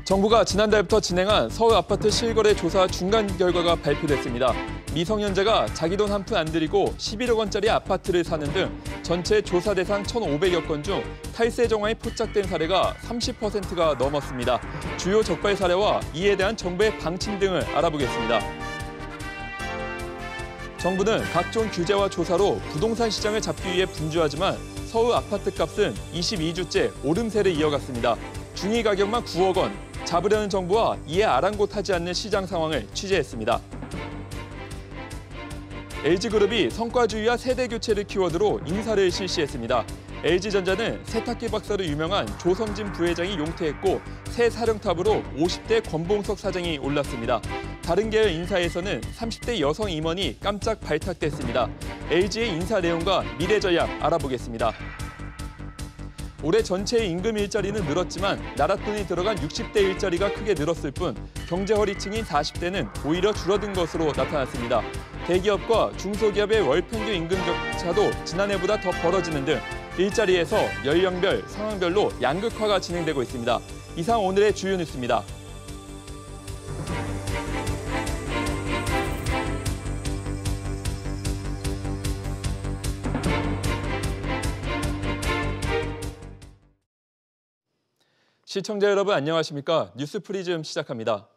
정부가 지난달부터 진행한 서울 아파트 실거래 조사 중간 결과가 발표됐습니다. 미성년자가 자기 돈 한 푼 안 들이고 11억 원짜리 아파트를 사는 등 전체 조사 대상 1,500여 건 중 탈세 정황이 포착된 사례가 30%가 넘었습니다. 주요 적발 사례와 이에 대한 정부의 방침 등을 알아보겠습니다. 정부는 각종 규제와 조사로 부동산 시장을 잡기 위해 분주하지만 서울 아파트 값은 22주째 오름세를 이어갔습니다. 중위 가격만 9억 원, 잡으려는 정부와 이에 아랑곳하지 않는 시장 상황을 취재했습니다. LG그룹이 성과주의와 세대교체를 키워드로 인사를 실시했습니다. LG전자는 세탁기 박사로 유명한 조성진 부회장이 용퇴했고 새 사령탑으로 50대 권봉석 사장이 올랐습니다. 다른 계열 인사에서는 30대 여성 임원이 깜짝 발탁됐습니다. LG의 인사 내용과 미래 전략 알아보겠습니다. 올해 전체 임금 일자리는 늘었지만 나랏돈이 들어간 60대 일자리가 크게 늘었을 뿐 경제 허리층인 40대는 오히려 줄어든 것으로 나타났습니다. 대기업과 중소기업의 월 평균 임금 격차도 지난해보다 더 벌어지는 등 일자리에서 연령별, 상황별로 양극화가 진행되고 있습니다. 이상 오늘의 주요 뉴스입니다. 시청자 여러분 안녕하십니까? 뉴스프리즘 시작합니다.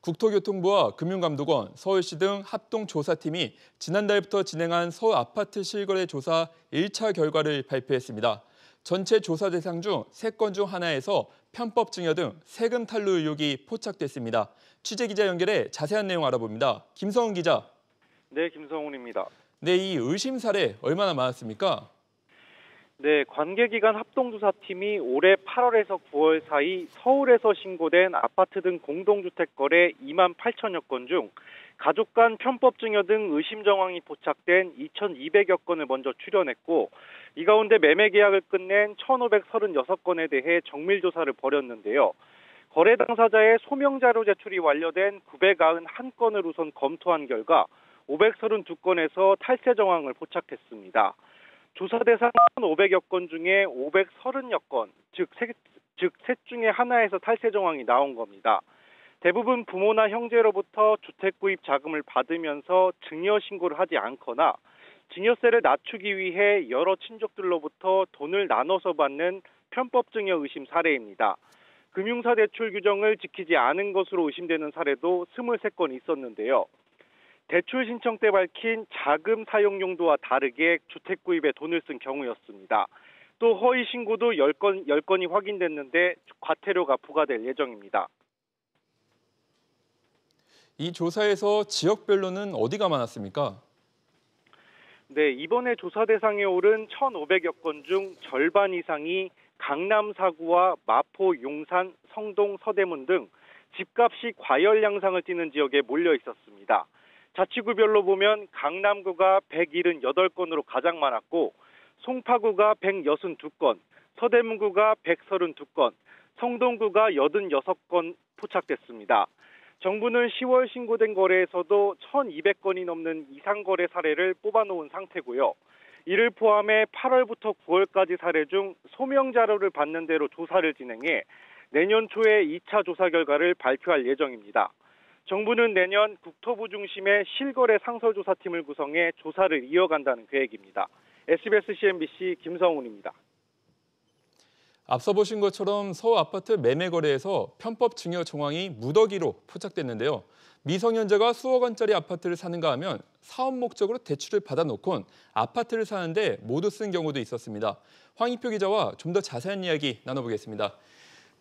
국토교통부와 금융감독원, 서울시 등 합동조사팀이 지난달부터 진행한 서울 아파트 실거래 조사 1차 결과를 발표했습니다. 전체 조사 대상 중 3건 중 하나에서 편법 증여 등 세금 탈루 의혹이 포착됐습니다. 취재기자 연결해 자세한 내용 알아봅니다. 김성훈 기자. 네, 김성훈입니다. 네, 이 의심 사례 얼마나 많았습니까? 네, 관계기관 합동조사팀이 올해 8월에서 9월 사이 서울에서 신고된 아파트 등 공동주택 거래 2만 8천여 건 중 가족 간 편법 증여 등 의심 정황이 포착된 2,200여 건을 먼저 출연했고 이 가운데 매매 계약을 끝낸 1,536건에 대해 정밀 조사를 벌였는데요. 거래 당사자의 소명 자료 제출이 완료된 991건을 우선 검토한 결과 532건에서 탈세 정황을 포착했습니다. 조사 대상 1,500여 건 중에 530여 건, 즉 셋 중에 하나에서 탈세 정황이 나온 겁니다. 대부분 부모나 형제로부터 주택 구입 자금을 받으면서 증여 신고를 하지 않거나 증여세를 낮추기 위해 여러 친족들로부터 돈을 나눠서 받는 편법 증여 의심 사례입니다. 금융사 대출 규정을 지키지 않은 것으로 의심되는 사례도 23건 있었는데요. 대출 신청 때 밝힌 자금 사용 용도와 다르게 주택 구입에 돈을 쓴 경우였습니다. 또 허위 신고도 10건이 확인됐는데 과태료가 부과될 예정입니다. 이 조사에서 지역별로는 어디가 많았습니까? 네, 이번에 조사 대상에 오른 1,500여 건 중 절반 이상이 강남 4구와 마포, 용산, 성동, 서대문 등 집값이 과열 양상을 띠는 지역에 몰려 있었습니다. 자치구별로 보면 강남구가 178건으로 가장 많았고 송파구가 162건, 서대문구가 132건, 성동구가 86건 포착됐습니다. 정부는 10월 신고된 거래에서도 1,200건이 넘는 이상 거래 사례를 뽑아놓은 상태고요. 이를 포함해 8월부터 9월까지 사례 중 소명 자료를 받는 대로 조사를 진행해 내년 초에 2차 조사 결과를 발표할 예정입니다. 정부는 내년 국토부 중심의 실거래 상설조사팀을 구성해 조사를 이어간다는 계획입니다. SBS CNBC 김성훈입니다. 앞서 보신 것처럼 서울 아파트 매매 거래에서 편법 증여 정황이 무더기로 포착됐는데요. 미성년자가 수억 원짜리 아파트를 사는가 하면 사업 목적으로 대출을 받아놓곤 아파트를 사는데 모두 쓴 경우도 있었습니다. 황희표 기자와 좀 더 자세한 이야기 나눠보겠습니다.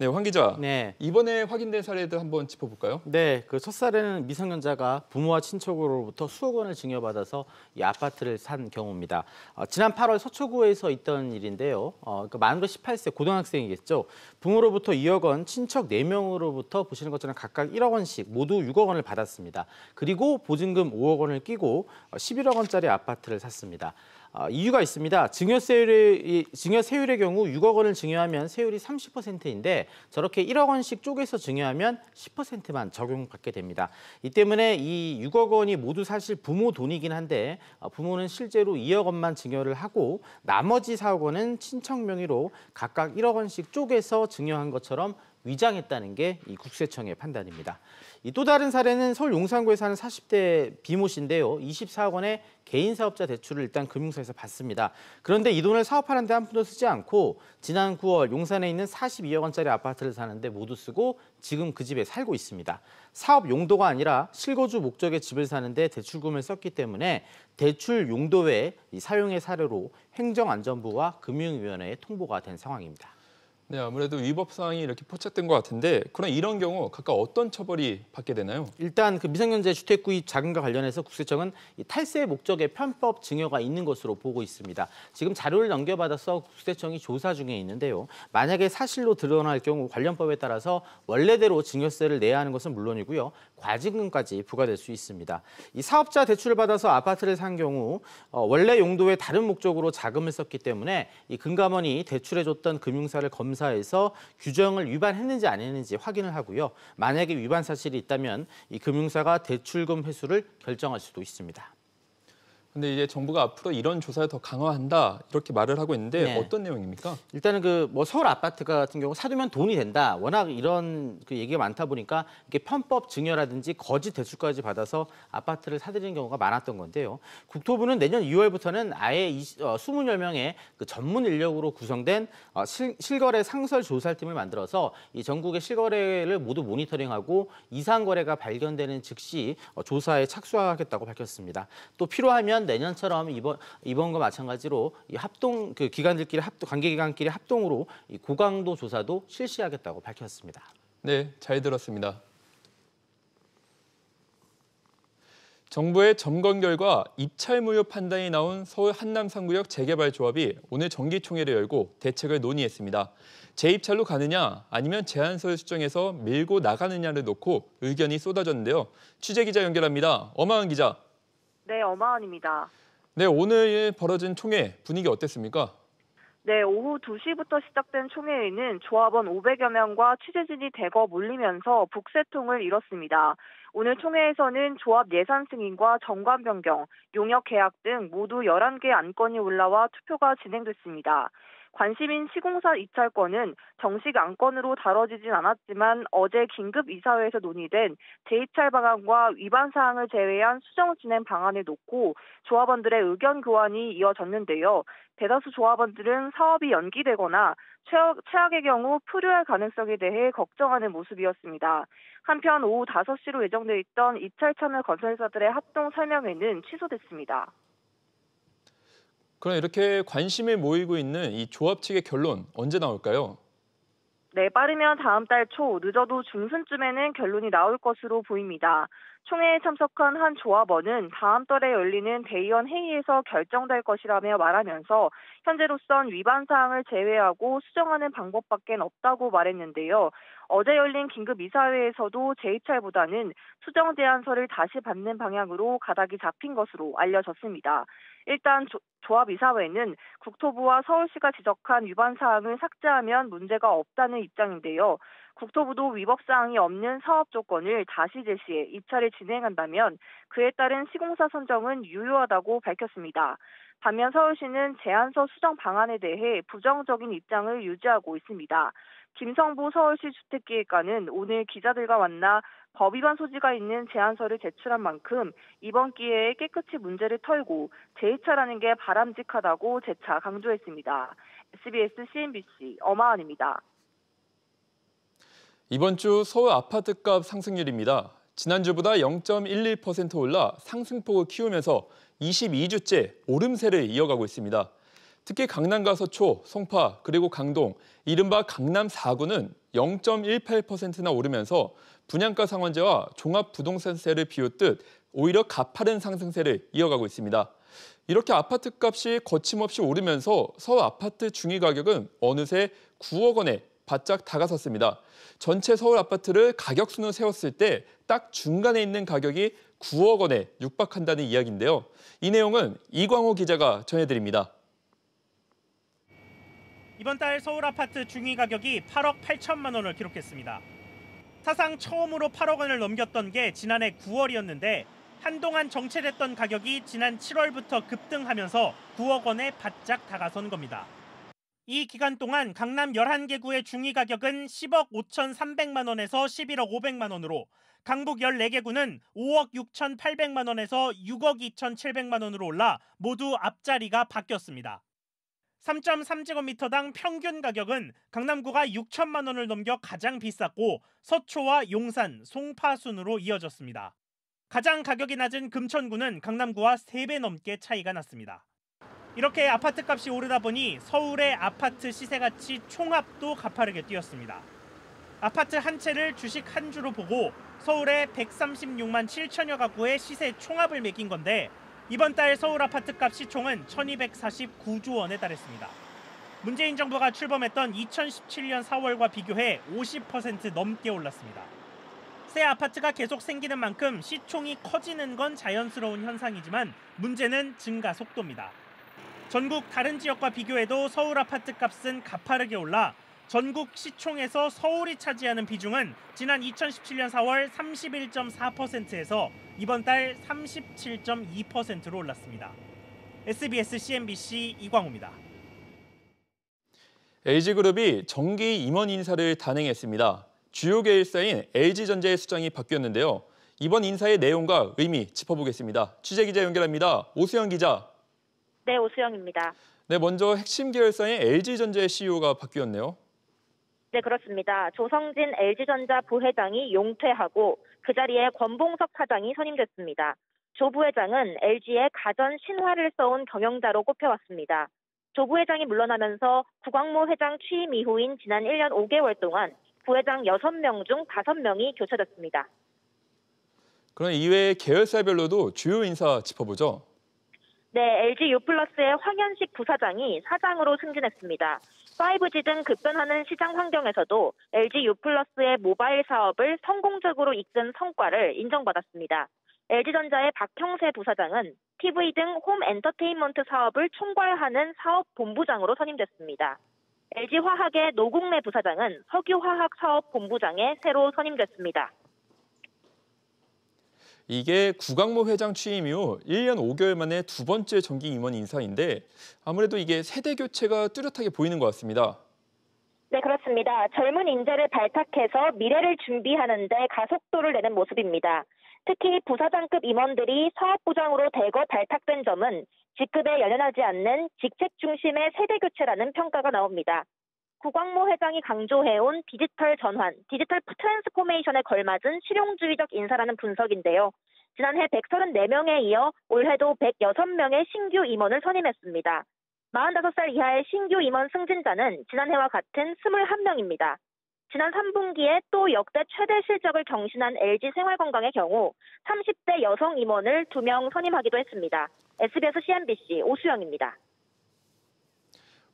네, 황 기자. 네. 이번에 확인된 사례들 한번 짚어볼까요? 네, 그 첫 사례는 미성년자가 부모와 친척으로부터 수억 원을 증여받아서 이 아파트를 산 경우입니다. 지난 8월 서초구에서 있던 일인데요. 그러니까 만으로 18세 고등학생이겠죠. 부모로부터 2억 원, 친척 4명으로부터 보시는 것처럼 각각 1억 원씩 모두 6억 원을 받았습니다. 그리고 보증금 5억 원을 끼고 11억 원짜리 아파트를 샀습니다. 이유가 있습니다. 증여세율의 경우 6억 원을 증여하면 세율이 30%인데 저렇게 1억 원씩 쪼개서 증여하면 10%만 적용받게 됩니다. 이 때문에 이 6억 원이 모두 사실 부모 돈이긴 한데 부모는 실제로 2억 원만 증여를 하고 나머지 4억 원은 친척 명의로 각각 1억 원씩 쪼개서 증여한 것처럼 위장했다는 게 이 국세청의 판단입니다. 이 또 다른 사례는 서울 용산구에 사는 40대 비모 씨인데요. 24억 원의 개인 사업자 대출을 일단 금융사에서 받습니다. 그런데 이 돈을 사업하는 데 한 푼도 쓰지 않고 지난 9월 용산에 있는 42억 원짜리 아파트를 사는데 모두 쓰고 지금 그 집에 살고 있습니다. 사업 용도가 아니라 실거주 목적의 집을 사는데 대출금을 썼기 때문에 대출 용도 외에 이 사용의 사례로 행정안전부와 금융위원회에 통보가 된 상황입니다. 네, 아무래도 위법 사항이 이렇게 포착된 것 같은데 그럼 이런 경우 각각 어떤 처벌이 받게 되나요? 일단 그 미성년자 주택 구입 자금과 관련해서 국세청은 이 탈세 목적의 편법 증여가 있는 것으로 보고 있습니다. 지금 자료를 넘겨받아서 국세청이 조사 중에 있는데요. 만약에 사실로 드러날 경우 관련법에 따라서 원래대로 증여세를 내야 하는 것은 물론이고요. 과징금까지 부과될 수 있습니다. 이 사업자 대출을 받아서 아파트를 산 경우 원래 용도의 다른 목적으로 자금을 썼기 때문에 이 금감원이 대출해줬던 금융사를 검사해서 규정을 위반했는지 안 했는지 확인을 하고요. 만약에 위반 사실이 있다면 이 금융사가 대출금 회수를 결정할 수도 있습니다. 근데 이제 정부가 앞으로 이런 조사를 더 강화한다 이렇게 말을 하고 있는데 네. 어떤 내용입니까? 일단은 그 뭐 서울 아파트 같은 경우 사두면 돈이 된다. 워낙 이런 그 얘기가 많다 보니까 이게 편법 증여라든지 거짓 대출까지 받아서 아파트를 사들이는 경우가 많았던 건데요. 국토부는 내년 2월부터는 아예 20여 명의 그 전문 인력으로 구성된 실거래 상설 조사팀을 만들어서 이 전국의 실거래를 모두 모니터링하고 이상 거래가 발견되는 즉시 조사에 착수하겠다고 밝혔습니다. 또 필요하면 내년처럼 이번과 마찬가지로 이 합동 그 기관들끼리 관계기관끼리 합동으로 이 고강도 조사도 실시하겠다고 밝혔습니다. 네, 잘 들었습니다. 정부의 점검 결과 입찰 무효 판단이 나온 서울 한남 3구역 재개발 조합이 오늘 정기총회를 열고 대책을 논의했습니다. 재입찰로 가느냐 아니면 제한서를 수정해서 밀고 나가느냐를 놓고 의견이 쏟아졌는데요. 취재기자 연결합니다. 엄하은 기자. 네, 엄하은입니다. 네, 오늘 벌어진 총회 분위기 어땠습니까? 네, 오후 2시부터 시작된 총회에는 조합원 500여 명과 취재진이 대거 몰리면서 북새통을 이뤘습니다. 오늘 총회에서는 조합 예산 승인과 정관 변경, 용역 계약 등 모두 11개 안건이 올라와 투표가 진행됐습니다. 관심인 시공사 입찰권은 정식 안건으로 다뤄지진 않았지만 어제 긴급 이사회에서 논의된 재입찰 방안과 위반 사항을 제외한 수정 진행 방안을 놓고 조합원들의 의견 교환이 이어졌는데요. 대다수 조합원들은 사업이 연기되거나 최악의 경우 풀효할 가능성에 대해 걱정하는 모습이었습니다. 한편 오후 5시로 예정돼 있던 입찰 참여 건설사들의 합동 설명회는 취소됐습니다. 그럼 이렇게 관심을 모이고 있는 이 조합 측의 결론 언제 나올까요? 네, 빠르면 다음 달 초, 늦어도 중순쯤에는 결론이 나올 것으로 보입니다. 총회에 참석한 한 조합원은 다음 달에 열리는 대의원 회의에서 결정될 것이라며 말하면서 현재로선 위반 사항을 제외하고 수정하는 방법밖에 없다고 말했는데요. 어제 열린 긴급 이사회에서도 재입찰보다는 수정 제안서를 다시 받는 방향으로 가닥이 잡힌 것으로 알려졌습니다. 일단 조합 이사회는 국토부와 서울시가 지적한 위반 사항을 삭제하면 문제가 없다는 입장인데요. 국토부도 위법 사항이 없는 사업 조건을 다시 제시해 입찰을 진행한다면 그에 따른 시공사 선정은 유효하다고 밝혔습니다. 반면 서울시는 제안서 수정 방안에 대해 부정적인 입장을 유지하고 있습니다. 김성보 서울시 주택기획관은 오늘 기자들과 만나 법 위반 소지가 있는 제안서를 제출한 만큼 이번 기회에 깨끗이 문제를 털고 재입찰하는 게 바람직하다고 재차 강조했습니다. SBS CNBC 엄하은입니다. 이번 주 서울 아파트값 상승률입니다. 지난주보다 0.11% 올라 상승폭을 키우면서 22주째 오름세를 이어가고 있습니다. 특히 강남과 서초, 송파, 그리고 강동, 이른바 강남 4구는 0.18%나 오르면서 분양가 상한제와 종합부동산세를 비웃듯 오히려 가파른 상승세를 이어가고 있습니다. 이렇게 아파트값이 거침없이 오르면서 서울 아파트 중위 가격은 어느새 9억 원에 바짝 다가섰습니다. 전체 서울 아파트를 가격순으로 세웠을 때 딱 중간에 있는 가격이 9억 원에 육박한다는 이야기인데요. 이 내용은 이광호 기자가 전해드립니다. 이번 달 서울 아파트 중위 가격이 8억 8천만 원을 기록했습니다. 사상 처음으로 8억 원을 넘겼던 게 지난해 9월이었는데 한동안 정체됐던 가격이 지난 7월부터 급등하면서 9억 원에 바짝 다가선 겁니다. 이 기간 동안 강남 11개 구의 중위 가격은 10억 5,300만 원에서 11억 500만 원으로, 강북 14개 구는 5억 6,800만 원에서 6억 2,700만 원으로 올라 모두 앞자리가 바뀌었습니다. 3.3제곱미터당 평균 가격은 강남구가 6천만 원을 넘겨 가장 비쌌고 서초와 용산, 송파 순으로 이어졌습니다. 가장 가격이 낮은 금천구는 강남구와 3배 넘게 차이가 났습니다. 이렇게 아파트값이 오르다 보니 서울의 아파트 시세가치 총합도 가파르게 뛰었습니다. 아파트 한 채를 주식 한 주로 보고 서울의 136만 7천여 가구의 시세 총합을 매긴 건데, 이번 달 서울 아파트값 시총은 1,249조 원에 달했습니다. 문재인 정부가 출범했던 2017년 4월과 비교해 50% 넘게 올랐습니다. 새 아파트가 계속 생기는 만큼 시총이 커지는 건 자연스러운 현상이지만 문제는 증가 속도입니다. 전국 다른 지역과 비교해도 서울 아파트 값은 가파르게 올라 전국 시총에서 서울이 차지하는 비중은 지난 2017년 4월 31.4%에서 이번 달 37.2%로 올랐습니다. SBS CNBC 이광호입니다. LG그룹이 정기 임원 인사를 단행했습니다. 주요 계열사인 LG전자의 수장이 바뀌었는데요. 이번 인사의 내용과 의미 짚어보겠습니다. 취재기자 연결합니다. 오수영 기자. 네, 오수영입니다. 네, 먼저 핵심 계열사인 LG전자의 CEO가 바뀌었네요. 네, 그렇습니다. 조성진 LG전자 부회장이 용퇴하고 그 자리에 권봉석 사장이 선임됐습니다. 조 부회장은 LG의 가전 신화를 써온 경영자로 꼽혀왔습니다. 조 부회장이 물러나면서 구광모 회장 취임 이후인 지난 1년 5개월 동안 부회장 6명 중 5명이 교체됐습니다. 그럼 이외에 계열사별로도 주요 인사 짚어보죠. 네, LG U+의 황현식 부사장이 사장으로 승진했습니다. 5G 등 급변하는 시장 환경에서도 LG U+의 모바일 사업을 성공적으로 이끈 성과를 인정받았습니다. LG전자의 박형세 부사장은 TV 등 홈 엔터테인먼트 사업을 총괄하는 사업본부장으로 선임됐습니다. LG화학의 노국래 부사장은 석유화학 사업본부장에 새로 선임됐습니다. 이게 구광모 회장 취임 이후 1년 5개월 만에 두 번째 정기 임원 인사인데 아무래도 이게 세대 교체가 뚜렷하게 보이는 것 같습니다. 네, 그렇습니다. 젊은 인재를 발탁해서 미래를 준비하는 데 가속도를 내는 모습입니다. 특히 부사장급 임원들이 사업부장으로 대거 발탁된 점은 직급에 연연하지 않는 직책 중심의 세대 교체라는 평가가 나옵니다. 구광모 회장이 강조해온 디지털 전환, 디지털 트랜스포메이션에 걸맞은 실용주의적 인사라는 분석인데요. 지난해 134명에 이어 올해도 106명의 신규 임원을 선임했습니다. 45살 이하의 신규 임원 승진자는 지난해와 같은 21명입니다. 지난 3분기에 또 역대 최대 실적을 경신한 LG생활건강의 경우 30대 여성 임원을 2명 선임하기도 했습니다. SBS CNBC 오수영입니다.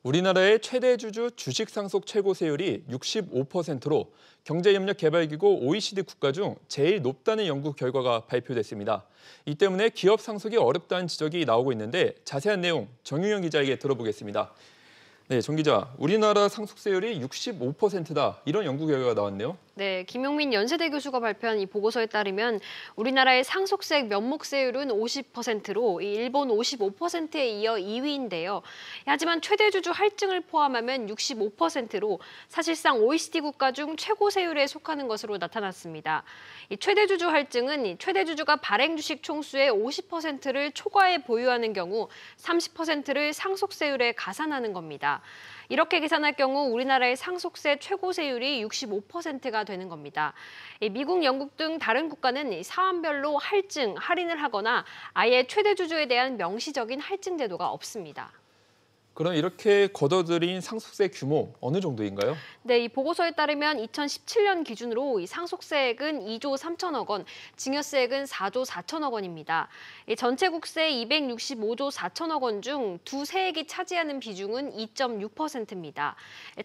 우리나라의 최대 주주 주식 상속 최고 세율이 65%로 경제협력개발기구 OECD 국가 중 제일 높다는 연구 결과가 발표됐습니다. 이 때문에 기업 상속이 어렵다는 지적이 나오고 있는데 자세한 내용 정유영 기자에게 들어보겠습니다. 네, 정 기자, 우리나라 상속세율이 65%다. 이런 연구 결과가 나왔네요. 네, 김용민 연세대 교수가 발표한 이 보고서에 따르면 우리나라의 상속세 면목세율은 50%로 일본 55%에 이어 2위인데요. 하지만 최대 주주 할증을 포함하면 65%로 사실상 OECD 국가 중 최고 세율에 속하는 것으로 나타났습니다. 이 최대 주주 할증은 최대 주주가 발행 주식 총수의 50%를 초과해 보유하는 경우 30%를 상속세율에 가산하는 겁니다. 이렇게 계산할 경우 우리나라의 상속세 최고 세율이 65%가 되는 겁니다. 미국, 영국 등 다른 국가는 사안별로 할증, 할인을 하거나 아예 최대 주주에 대한 명시적인 할증 제도가 없습니다. 그럼 이렇게 걷어들인 상속세 규모 어느 정도인가요? 네, 이 보고서에 따르면 2017년 기준으로 이 상속세액은 2조 3천억 원, 증여세액은 4조 4천억 원입니다. 전체 국세 265조 4천억 원 중 두 세액이 차지하는 비중은 2.6%입니다.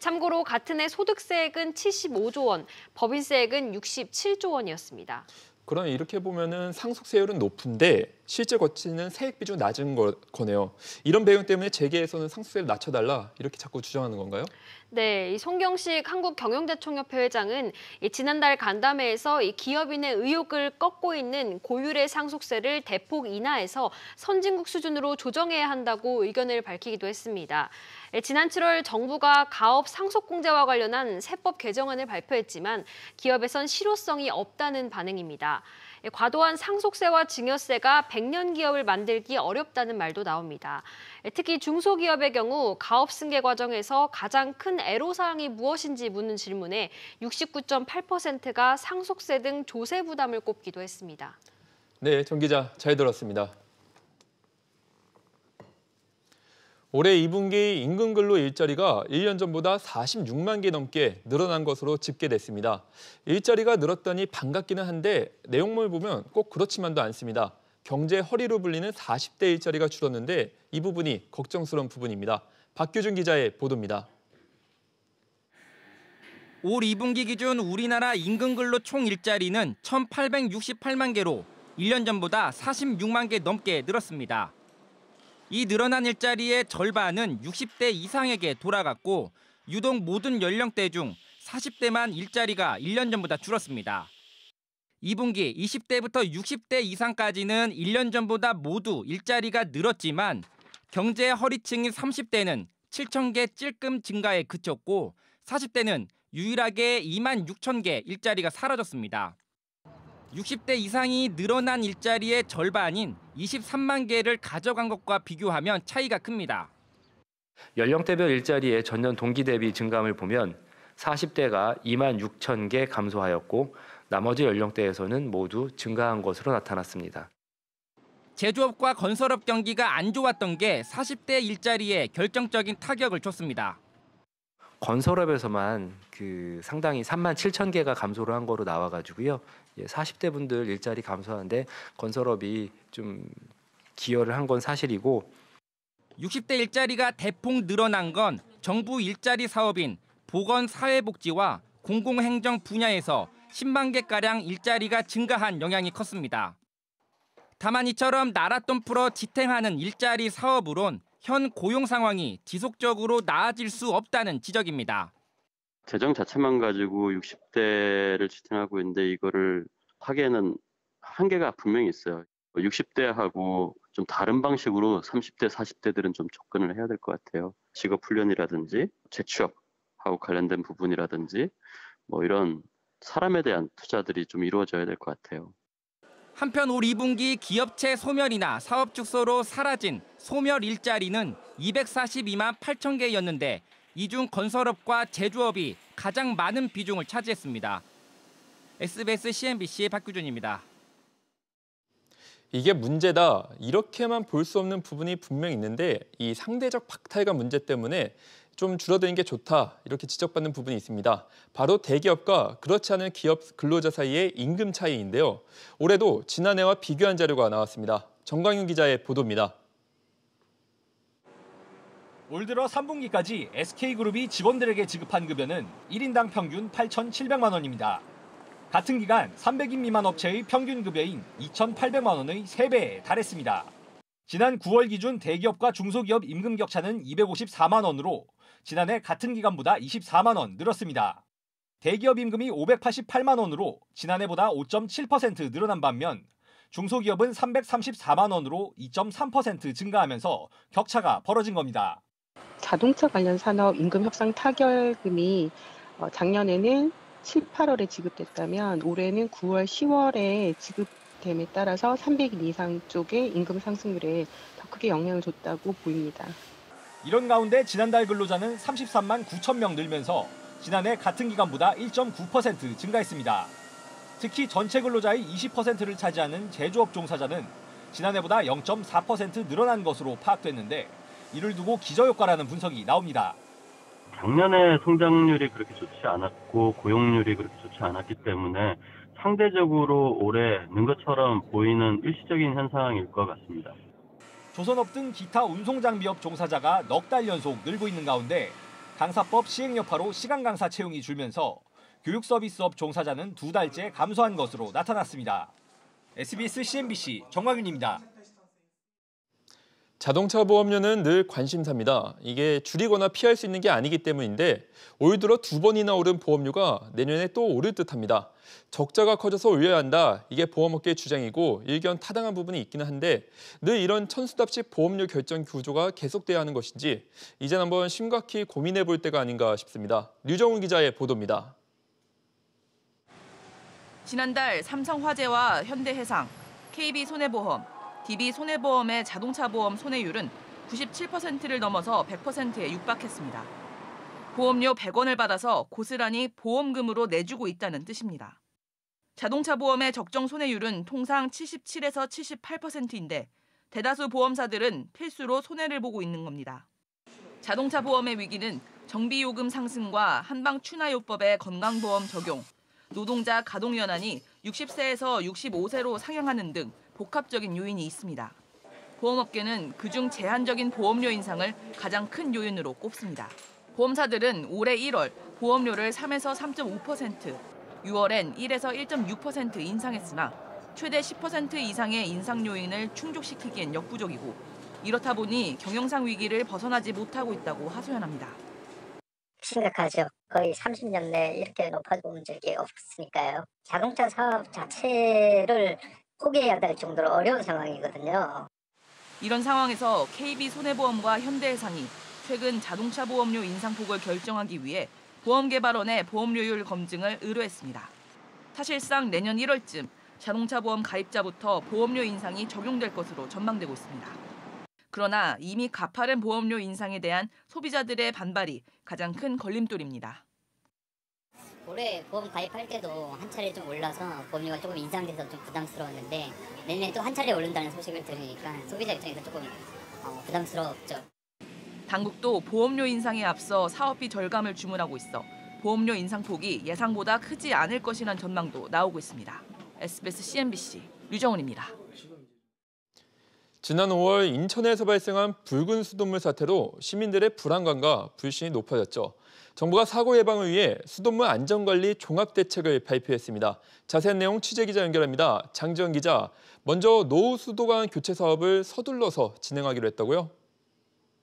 참고로 같은 해 소득세액은 75조 원, 법인세액은 67조 원이었습니다. 그럼 이렇게 보면은 상속세율은 높은데 실제 거치는 세액 비중 낮은 거네요. 이런 배경 때문에 재계에서는 상속세를 낮춰달라 이렇게 자꾸 주장하는 건가요? 네, 이 송경식 한국경영대총협회 회장은 지난달 간담회에서 이 기업인의 의욕을 꺾고 있는 고율의 상속세를 대폭 인하해서 선진국 수준으로 조정해야 한다고 의견을 밝히기도 했습니다. 지난 7월 정부가 가업 상속공제와 관련한 세법 개정안을 발표했지만 기업에선 실효성이 없다는 반응입니다. 과도한 상속세와 증여세가 100년 기업을 만들기 어렵다는 말도 나옵니다. 특히 중소기업의 경우 가업 승계 과정에서 가장 큰 애로사항이 무엇인지 묻는 질문에 69.8%가 상속세 등 조세 부담을 꼽기도 했습니다. 네, 정 기자 잘 들었습니다. 올해 2분기 임금근로 일자리가 1년 전보다 46만 개 넘게 늘어난 것으로 집계됐습니다. 일자리가 늘었다니 반갑기는 한데 내용을 보면 꼭 그렇지만도 않습니다. 경제 허리로 불리는 40대 일자리가 줄었는데 이 부분이 걱정스러운 부분입니다. 박규준 기자의 보도입니다. 올 2분기 기준 우리나라 임금근로 총 일자리는 1,868만 개로 1년 전보다 46만 개 넘게 늘었습니다. 이 늘어난 일자리의 절반은 60대 이상에게 돌아갔고 유독 모든 연령대 중 40대만 일자리가 1년 전보다 줄었습니다. 2분기 20대부터 60대 이상까지는 1년 전보다 모두 일자리가 늘었지만 경제 허리층인 30대는 7천 개 찔끔 증가에 그쳤고 40대는 유일하게 2만 6천 개 일자리가 사라졌습니다. 60대 이상이 늘어난 일자리의 절반인 23만 개를 가져간 것과 비교하면 차이가 큽니다. 연령대별 일자리의 전년 동기 대비 증감을 보면 40대가 2만 6천 개 감소하였고 나머지 연령대에서는 모두 증가한 것으로 나타났습니다. 제조업과 건설업 경기가 안 좋았던 게 40대 일자리에 결정적인 타격을 줬습니다. 건설업에서만 상당히 3만 7천 개가 감소를 한 거로 나와가지고요. 40대 분들 일자리 감소하는데 건설업이 좀 기여를 한 건 사실이고 60대 일자리가 대폭 늘어난 건 정부 일자리 사업인 보건사회복지와 공공행정 분야에서 10만 개가량 일자리가 증가한 영향이 컸습니다. 다만 이처럼 나랏돈 풀어 지탱하는 일자리 사업으론 현 고용 상황이 지속적으로 나아질 수 없다는 지적입니다. 재정 자체만 가지고 60대를 지탱하고 있는데 이거를 하기에는 한계가 분명히 있어요. 60대하고 좀 다른 방식으로 30대, 40대들은 좀 접근을 해야 될 것 같아요. 직업훈련이라든지 재취업하고 관련된 부분이라든지 이런 사람에 대한 투자들이 좀 이루어져야 될 것 같아요. 한편 올 2분기 기업체 소멸이나 사업 축소로 사라진 소멸 일자리는 242만 8천 개였는데 이 중 건설업과 제조업이 가장 많은 비중을 차지했습니다. SBS CNBC의 박규준입니다. 이게 문제다. 이렇게만 볼 수 없는 부분이 분명히 있는데 이 상대적 박탈감 문제 때문에 좀 줄어드는 게 좋다. 이렇게 지적받는 부분이 있습니다. 바로 대기업과 그렇지 않은 기업 근로자 사이의 임금 차이인데요. 올해도 지난해와 비교한 자료가 나왔습니다. 정광윤 기자의 보도입니다. 올 들어 3분기까지 SK그룹이 직원들에게 지급한 급여는 1인당 평균 8,700만 원입니다. 같은 기간 300인 미만 업체의 평균 급여인 2,800만 원의 3배에 달했습니다. 지난 9월 기준 대기업과 중소기업 임금 격차는 254만 원으로 지난해 같은 기간보다 24만 원 늘었습니다. 대기업 임금이 588만 원으로 지난해보다 5.7% 늘어난 반면 중소기업은 334만 원으로 2.3% 증가하면서 격차가 벌어진 겁니다. 자동차 관련 산업 임금 협상 타결금이 작년에는 7, 8월에 지급됐다면 올해는 9월, 10월에 지급됨에 따라서 300인 이상 쪽의 임금 상승률에 더 크게 영향을 줬다고 보입니다. 이런 가운데 지난달 근로자는 33만 9천 명 늘면서 지난해 같은 기간보다 1.9% 증가했습니다. 특히 전체 근로자의 20%를 차지하는 제조업 종사자는 지난해보다 0.4% 늘어난 것으로 파악됐는데 이를 두고 기저효과라는 분석이 나옵니다. 작년에 성장률이 그렇게 좋지 않았고 고용률이 그렇게 좋지 않았기 때문에 상대적으로 올해 는 것처럼 보이는 일시적인 현상일 것 같습니다. 조선업 등 기타 운송장비업 종사자가 넉 달 연속 늘고 있는 가운데 강사법 시행 여파로 시간 강사 채용이 줄면서 교육 서비스업 종사자는 2달째 감소한 것으로 나타났습니다. SBS CNBC 정광윤입니다. 자동차 보험료는 늘 관심사입니다. 이게 줄이거나 피할 수 있는 게 아니기 때문인데 올 들어 2번이나 오른 보험료가 내년에 또 오를 듯합니다. 적자가 커져서 올려야 한다. 이게 보험업계의 주장이고 일견 타당한 부분이 있기는 한데 늘 이런 천수답식 보험료 결정 구조가 계속돼야 하는 것인지 이젠 한번 심각히 고민해 볼 때가 아닌가 싶습니다. 류정훈 기자의 보도입니다. 지난달 삼성화재와 현대해상, KB손해보험, DB손해보험의 자동차 보험 손해율은 97%를 넘어서 100%에 육박했습니다. 보험료 100원을 받아서 고스란히 보험금으로 내주고 있다는 뜻입니다. 자동차 보험의 적정 손해율은 통상 77에서 78%인데 대다수 보험사들은 필수로 손해를 보고 있는 겁니다. 자동차 보험의 위기는 정비요금 상승과 한방추나요법의 건강보험 적용, 노동자 가동연한이 60세에서 65세로 상향하는 등 복합적인 요인이 있습니다. 보험업계는 그중 제한적인 보험료 인상을 가장 큰 요인으로 꼽습니다. 보험사들은 올해 1월 보험료를 3에서 3.5%, 6월엔 1에서 1.6% 인상했으나 최대 10% 이상의 인상 요인을 충족시키기엔 역부족이고 이렇다 보니 경영상 위기를 벗어나지 못하고 있다고 하소연합니다. 심각하죠. 거의 30년 내에 이렇게 높아본 적이 없으니까요. 자동차 사업 자체를 포기해야 될 정도로 어려운 상황이거든요. 이런 상황에서 KB손해보험과 현대해상이 최근 자동차 보험료 인상폭을 결정하기 위해 보험개발원의 보험료율 검증을 의뢰했습니다. 사실상 내년 1월쯤 자동차 보험 가입자부터 보험료 인상이 적용될 것으로 전망되고 있습니다. 그러나 이미 가파른 보험료 인상에 대한 소비자들의 반발이 가장 큰 걸림돌입니다. 올해 보험 가입할 때도 한 차례 좀 올라서 보험료가 조금 인상돼서 좀 부담스러웠는데 내년에 또 한 차례 오른다는 소식을 들으니까 소비자 입장에서 조금 부담스럽죠. 당국도 보험료 인상에 앞서 사업비 절감을 주문하고 있어 보험료 인상폭이 예상보다 크지 않을 것이란 전망도 나오고 있습니다. SBS CNBC 류정훈입니다. 지난 5월 인천에서 발생한 붉은 수돗물 사태로 시민들의 불안감과 불신이 높아졌죠. 정부가 사고 예방을 위해 수돗물 안전관리 종합대책을 발표했습니다. 자세한 내용 취재기자 연결합니다. 장지연 기자, 먼저 노후 수도관 교체 사업을 서둘러서 진행하기로 했다고요?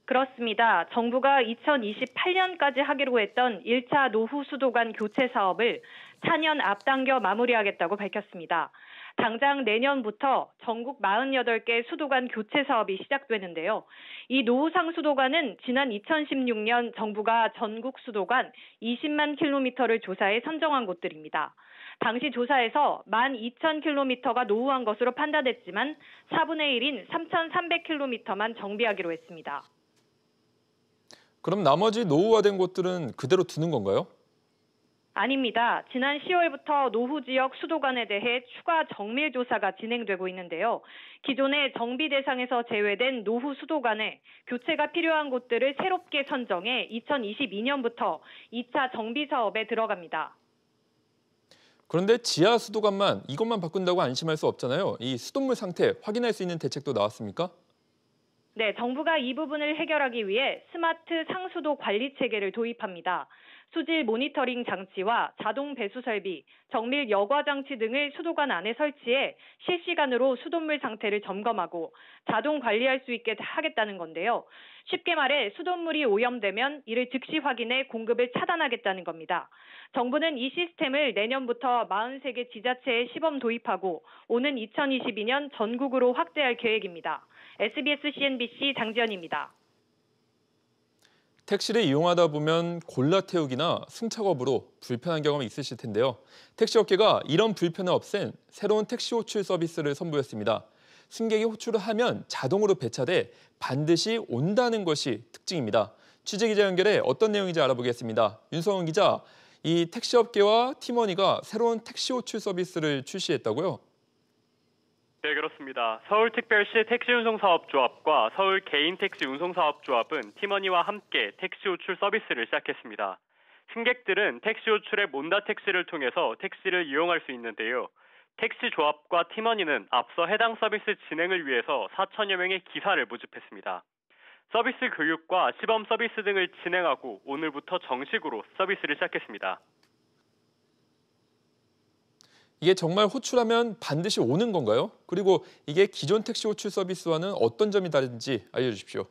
그렇습니다. 정부가 2028년까지 하기로 했던 1차 노후 수도관 교체 사업을 4년 앞당겨 마무리하겠다고 밝혔습니다. 당장 내년부터 전국 48개 수도관 교체 사업이 시작되는데요. 이 노후상 수도관은 지난 2016년 정부가 전국 수도관 20만 킬로미터를 조사해 선정한 곳들입니다. 당시 조사에서 12,000킬로미터가 노후한 것으로 판단했지만 4분의 1인 3,300킬로미터만 정비하기로 했습니다. 그럼 나머지 노후화된 곳들은 그대로 두는 건가요? 아닙니다. 지난 10월부터 노후 지역 수도관에 대해 추가 정밀 조사가 진행되고 있는데요. 기존의 정비 대상에서 제외된 노후 수도관에 교체가 필요한 곳들을 새롭게 선정해 2022년부터 2차 정비 사업에 들어갑니다. 그런데 지하 수도관만 이것만 바꾼다고 안심할 수 없잖아요. 이 수돗물 상태 확인할 수 있는 대책도 나왔습니까? 네, 정부가 이 부분을 해결하기 위해 스마트 상수도 관리 체계를 도입합니다. 수질 모니터링 장치와 자동 배수 설비, 정밀 여과 장치 등을 수도관 안에 설치해 실시간으로 수돗물 상태를 점검하고 자동 관리할 수 있게 하겠다는 건데요. 쉽게 말해 수돗물이 오염되면 이를 즉시 확인해 공급을 차단하겠다는 겁니다. 정부는 이 시스템을 내년부터 43개 지자체에 시범 도입하고 오는 2022년 전국으로 확대할 계획입니다. SBS CNBC 장지연입니다. 택시를 이용하다 보면 골라 태우기나 승차업으로 불편한 경험이 있으실 텐데요. 택시업계가 이런 불편을 없앤 새로운 택시 호출 서비스를 선보였습니다. 승객이 호출을 하면 자동으로 배차돼 반드시 온다는 것이 특징입니다. 취재기자 연결해 어떤 내용인지 알아보겠습니다. 윤성원 기자, 이 택시업계와 팀원이가 새로운 택시 호출 서비스를 출시했다고요? 네, 그렇습니다. 서울특별시 택시운송사업조합과 서울 개인택시운송사업조합은 팀원이와 함께 택시 호출 서비스를 시작했습니다. 승객들은 택시 호출의 몬다 택시를 통해서 택시를 이용할 수 있는데요. 택시조합과 팀원이는 앞서 해당 서비스 진행을 위해서 4천여 명의 기사를 모집했습니다. 서비스 교육과 시범 서비스 등을 진행하고 오늘부터 정식으로 서비스를 시작했습니다. 이게 정말 호출하면 반드시 오는 건가요? 그리고 이게 기존 택시 호출 서비스와는 어떤 점이 다른지 알려주십시오.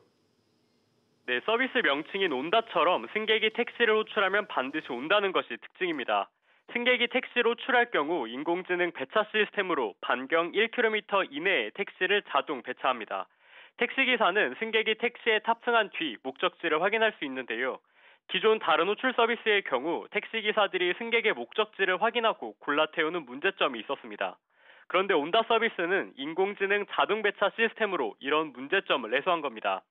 네, 서비스 명칭인 온다처럼 승객이 택시를 호출하면 반드시 온다는 것이 특징입니다. 승객이 택시로 호출할 경우 인공지능 배차 시스템으로 반경 1km 이내에 택시를 자동 배차합니다. 택시기사는 승객이 택시에 탑승한 뒤 목적지를 확인할 수 있는데요. 기존 다른 호출 서비스의 경우 택시기사들이 승객의 목적지를 확인하고 골라 태우는 문제점이 있었습니다. 그런데 온다 서비스는 인공지능 자동 배차 시스템으로 이런 문제점을 해소한 겁니다.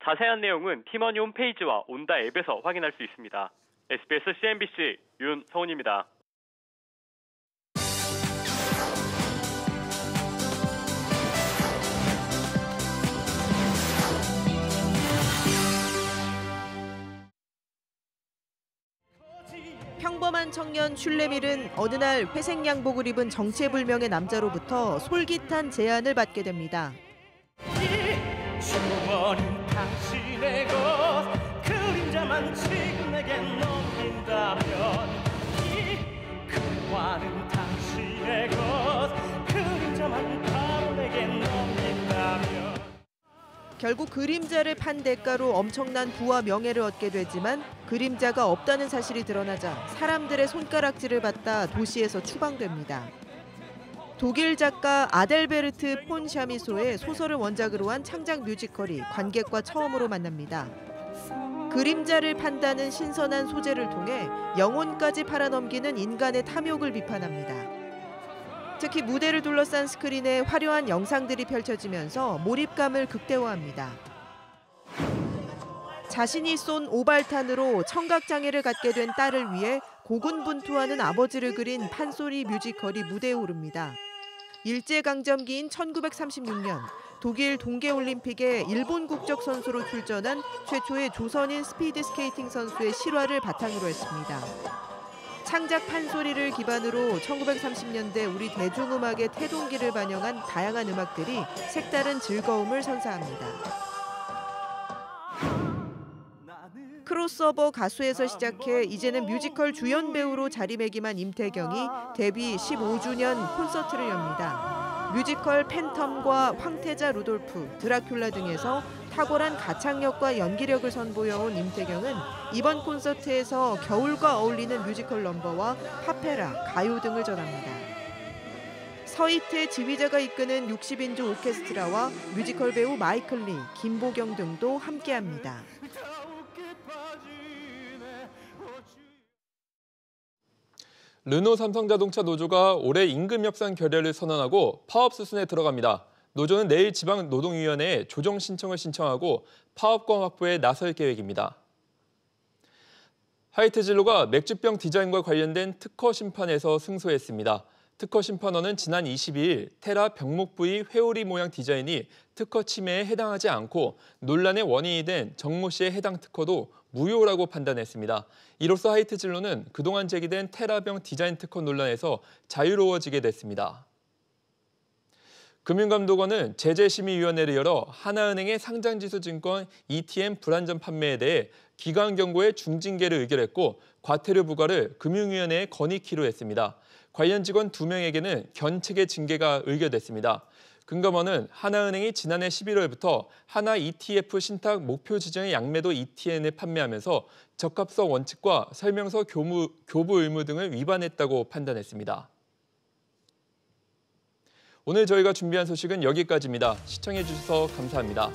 자세한 내용은 티머니 홈페이지와 온다 앱에서 확인할 수 있습니다. SBS CNBC 윤서훈입니다. 평범한 청년 슐레밀은 어느 날 회색 양복을 입은 정체불명의 남자로부터 솔깃한 제안을 받게 됩니다. 주머니 당신의 것 그림자만 지금 내게 넘긴다면 이 그림화는 당신의 것 그림자만 바로 내게 넘긴다면 결국 그림자를 판 대가로 엄청난 부와 명예를 얻게 되지만 그림자가 없다는 사실이 드러나자 사람들의 손가락질을 받다 도시에서 추방됩니다. 독일 작가 아델베르트 폰 샤미소의 소설을 원작으로 한 창작 뮤지컬이 관객과 처음으로 만납니다. 그림자를 판다는 신선한 소재를 통해 영혼까지 팔아넘기는 인간의 탐욕을 비판합니다. 특히 무대를 둘러싼 스크린에 화려한 영상들이 펼쳐지면서 몰입감을 극대화합니다. 자신이 쏜 오발탄으로 청각장애를 갖게 된 딸을 위해 고군분투하는 아버지를 그린 판소리 뮤지컬이 무대에 오릅니다. 일제강점기인 1936년 독일 동계올림픽에 일본 국적 선수로 출전한 최초의 조선인 스피드스케이팅 선수의 실화를 바탕으로 했습니다. 창작 판소리를 기반으로 1930년대 우리 대중음악의 태동기를 반영한 다양한 음악들이 색다른 즐거움을 선사합니다. 크로스오버 가수에서 시작해 이제는 뮤지컬 주연 배우로 자리매김한 임태경이 데뷔 15주년 콘서트를 엽니다. 뮤지컬 팬텀과 황태자 루돌프, 드라큘라 등에서 탁월한 가창력과 연기력을 선보여온 임태경은 이번 콘서트에서 겨울과 어울리는 뮤지컬 넘버와 파페라, 가요 등을 전합니다. 서희태 지휘자가 이끄는 60인조 오케스트라와 뮤지컬 배우 마이클 리, 김보경 등도 함께합니다. 르노 삼성자동차 노조가 올해 임금 협상 결의를 선언하고 파업 수순에 들어갑니다. 노조는 내일 지방노동위원회에 조정 신청을 신청하고 파업권 확보에 나설 계획입니다. 하이트진로가 맥주병 디자인과 관련된 특허 심판에서 승소했습니다. 특허 심판원은 지난 22일 테라 병목 부위 회오리 모양 디자인이 특허 침해에 해당하지 않고 논란의 원인이 된 정모 씨의 해당 특허도 무효라고 판단했습니다. 이로써 하이트진로는 그동안 제기된 테라병 디자인 특허 논란에서 자유로워지게 됐습니다. 금융감독원은 제재심의위원회를 열어 하나은행의 상장지수증권 ETM 불안전 판매에 대해 기관 경고의 중징계를 의결했고 과태료 부과를 금융위원회에 건의키로 했습니다. 관련 직원 2명에게는 견책의 징계가 의결됐습니다. 금감원은 하나은행이 지난해 11월부터 하나 ETF 신탁 목표 지정의 양매도 ETN을 판매하면서 적합성 원칙과 설명서 교부 의무 등을 위반했다고 판단했습니다. 오늘 저희가 준비한 소식은 여기까지입니다. 시청해주셔서 감사합니다.